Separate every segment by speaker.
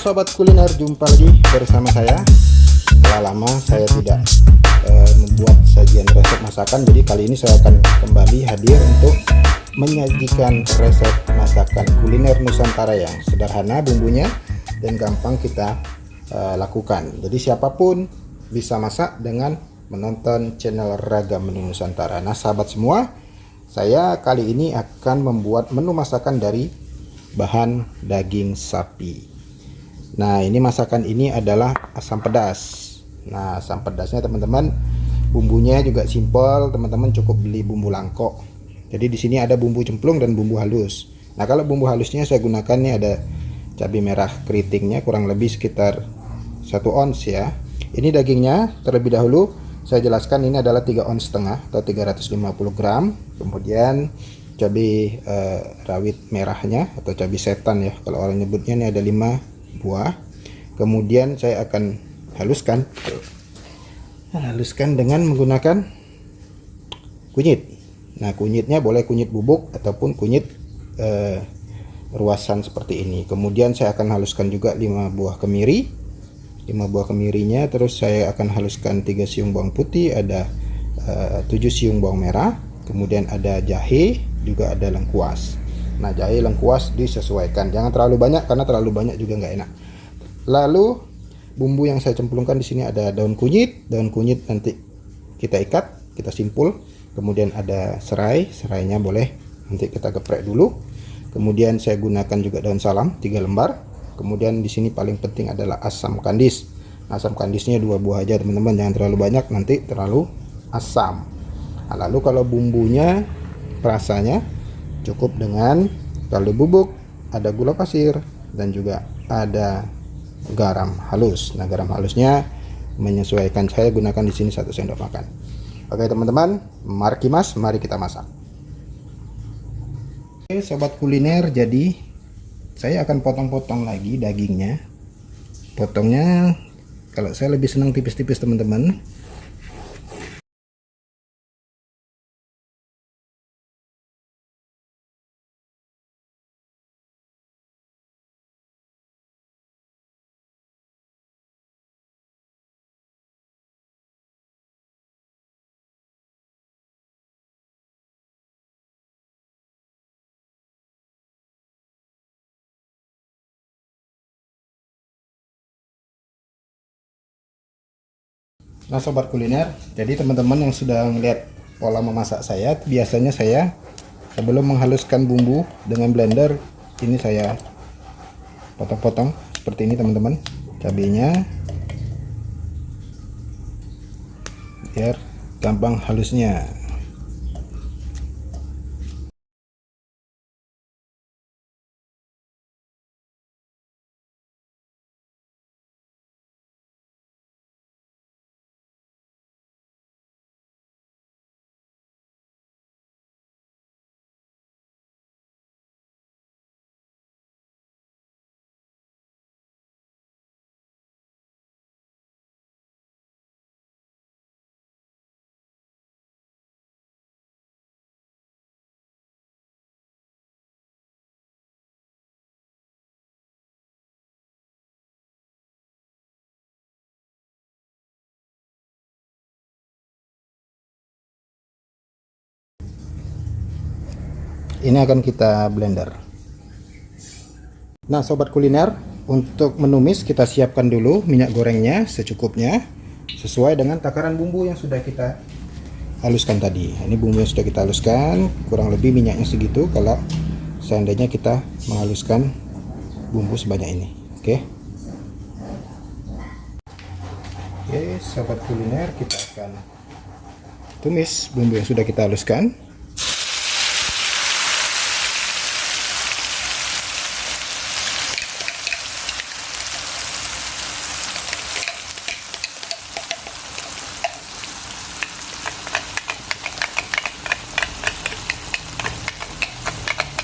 Speaker 1: Sobat kuliner, jumpa lagi bersama saya. Telah lama saya tidak membuat sajian resep masakan, jadi kali ini saya akan kembali hadir untuk menyajikan resep masakan kuliner Nusantara yang sederhana bumbunya dan gampang kita lakukan. Jadi siapapun bisa masak dengan menonton channel Ragam Menu Nusantara. Nah sahabat semua, saya kali ini akan membuat menu masakan dari bahan daging sapi. Nah, ini masakan ini adalah asam pedas. Nah, asam pedasnya teman-teman, bumbunya juga simpel, teman-teman cukup beli bumbu langkok. Jadi di sini ada bumbu cemplung dan bumbu halus. Nah, kalau bumbu halusnya saya gunakan nih ada cabai merah keritingnya kurang lebih sekitar 1 ons ya. Ini dagingnya terlebih dahulu saya jelaskan ini adalah 3 ons setengah atau 350 gram. Kemudian cabai rawit merahnya atau cabai setan ya kalau orang nyebutnya, ini ada 5 buah. Kemudian saya akan haluskan dengan menggunakan kunyit. Nah, kunyitnya boleh kunyit bubuk ataupun kunyit ruasan seperti ini. Kemudian saya akan haluskan juga 5 buah kemiri. 5 buah kemirinya, terus saya akan haluskan 3 siung bawang putih, ada 7 siung bawang merah, kemudian ada jahe, juga ada lengkuas. Nah, jahe lengkuas disesuaikan, jangan terlalu banyak karena terlalu banyak juga nggak enak. Lalu bumbu yang saya cemplungkan di sini ada daun kunyit nanti kita ikat, kita simpul. Kemudian ada serai, serainya boleh nanti kita geprek dulu. Kemudian saya gunakan juga daun salam 3 lembar. Kemudian di sini paling penting adalah asam kandis. Asam kandisnya 2 buah aja teman-teman, jangan terlalu banyak nanti terlalu asam. Nah, lalu kalau bumbunya rasanya cukup dengan kaldu bubuk, ada gula pasir, dan juga ada garam halus. Nah, garam halusnya menyesuaikan, saya gunakan di sini 1 sendok makan. Oke teman-teman, mari kita masak. Oke sobat kuliner, jadi saya akan potong-potong lagi dagingnya. Potongnya kalau saya lebih senang tipis-tipis teman-teman. Nah sobat kuliner, jadi teman-teman yang sudah melihat pola memasak saya, biasanya saya sebelum menghaluskan bumbu dengan blender, ini saya potong-potong seperti ini teman-teman, cabenya biar gampang halusnya. Ini akan kita blender. Nah sobat kuliner, untuk menumis kita siapkan dulu minyak gorengnya secukupnya sesuai dengan takaran bumbu yang sudah kita haluskan tadi. Ini bumbu yang sudah kita haluskan, kurang lebih minyaknya segitu kalau seandainya kita menghaluskan bumbu sebanyak ini. Oke sobat kuliner, kita akan tumis bumbu yang sudah kita haluskan.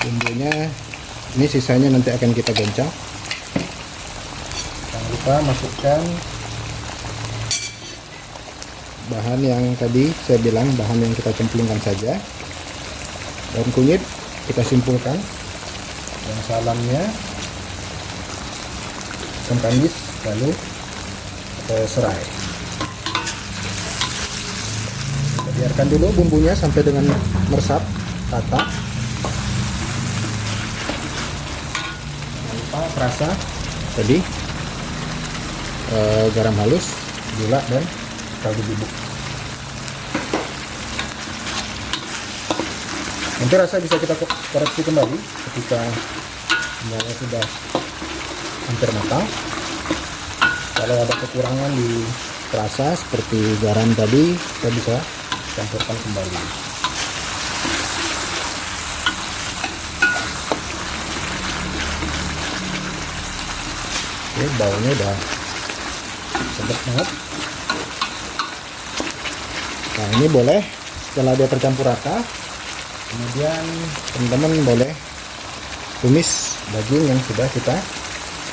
Speaker 1: Bumbunya ini sisanya nanti akan kita goncang. Jangan lupa masukkan bahan yang tadi saya bilang, bahan yang kita cemplungkan saja. Daun kunyit kita simpulkan, daun salamnya, asam kamis, lalu serai. Kita biarkan dulu bumbunya sampai dengan meresap rata. Jangan lupa perasa tadi, garam halus, gula, dan kaldu bubuk. Nanti rasa bisa kita koreksi kembali ketika semuanya sudah hampir matang. Kalau ada kekurangan di rasa seperti garam tadi, kita bisa campurkan kembali. Oke, baunya udah sedap banget. Nah, ini boleh setelah dia tercampur rata, kemudian teman-teman boleh tumis daging yang sudah kita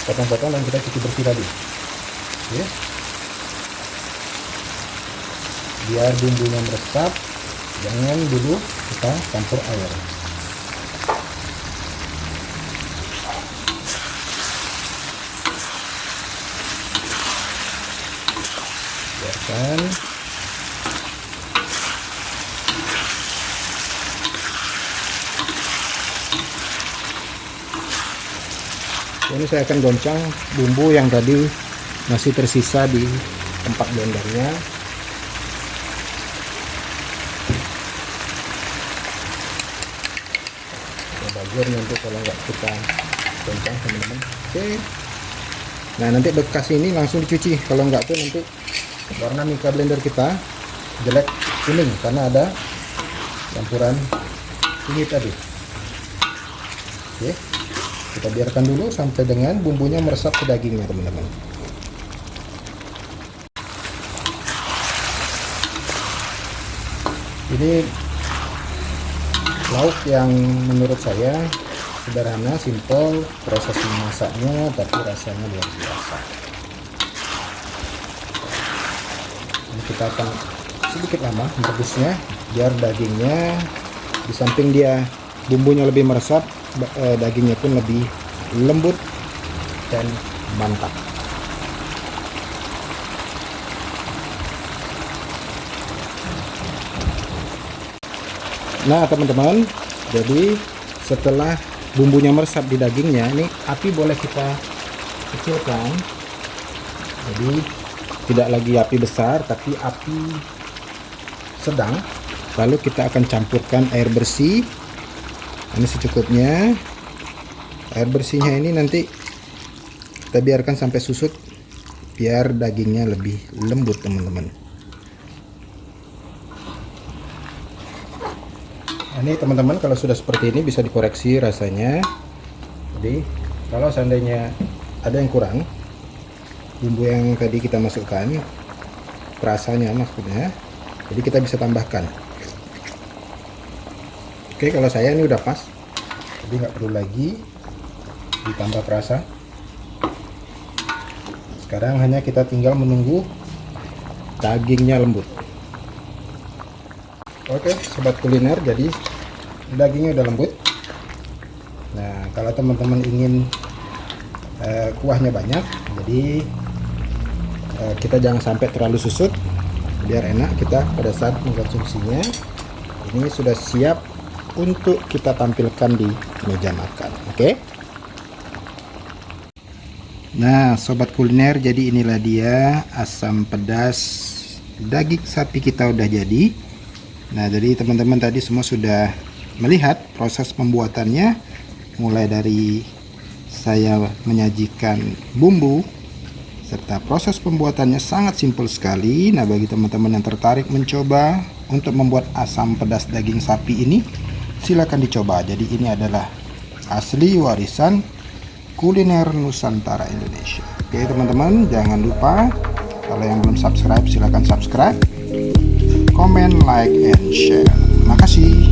Speaker 1: potong-potong dan kita cuci bersih tadi. Oke. Biar bumbunya meresap, jangan dulu kita campur air. Biarkan ini saya akan goncang bumbu yang tadi masih tersisa di tempat blendernya. Bagian nanti kalau nggak kita goncang teman-teman. Oke. Nah, nanti bekas ini langsung dicuci. Kalau nggak tuh nanti warna mika blender kita jelek kuning karena ada campuran ini tadi. Oke. Kita biarkan dulu sampai dengan bumbunya meresap ke dagingnya, teman-teman. Ini lauk yang menurut saya sederhana, simple, proses memasaknya tapi rasanya luar biasa. Ini kita akan sedikit lama merebusnya biar dagingnya, di samping dia bumbunya lebih meresap, dagingnya pun lebih lembut dan mantap. Nah teman-teman, jadi setelah bumbunya meresap di dagingnya, ini api boleh kita kecilkan, jadi tidak lagi api besar tapi api sedang. Lalu kita akan campurkan air bersih. Ini secukupnya. Air bersihnya ini nanti kita biarkan sampai susut biar dagingnya lebih lembut, teman-teman. Ini teman-teman, kalau sudah seperti ini bisa dikoreksi rasanya. Jadi kalau seandainya ada yang kurang bumbu yang tadi kita masukkan, rasanya maksudnya, jadi kita bisa tambahkan. Oke, kalau saya ini udah pas, jadi nggak perlu lagi ditambah perasa. Sekarang hanya kita tinggal menunggu dagingnya lembut. Oke, sobat kuliner, jadi dagingnya udah lembut. Nah, kalau teman-teman ingin kuahnya banyak, jadi kita jangan sampai terlalu susut, biar enak kita pada saat mengkonsumsinya. Ini sudah siap untuk kita tampilkan di meja makan. Oke. Nah, sobat kuliner, jadi inilah dia asam pedas daging sapi kita udah jadi. Nah, jadi teman-teman tadi semua sudah melihat proses pembuatannya, mulai dari saya menyajikan bumbu serta proses pembuatannya sangat simpel sekali. Nah, bagi teman-teman yang tertarik mencoba untuk membuat asam pedas daging sapi ini, silakan dicoba. Jadi ini adalah asli warisan kuliner Nusantara Indonesia. Oke teman-teman, jangan lupa kalau yang belum subscribe silakan subscribe, comment, like, and share. Terima kasih.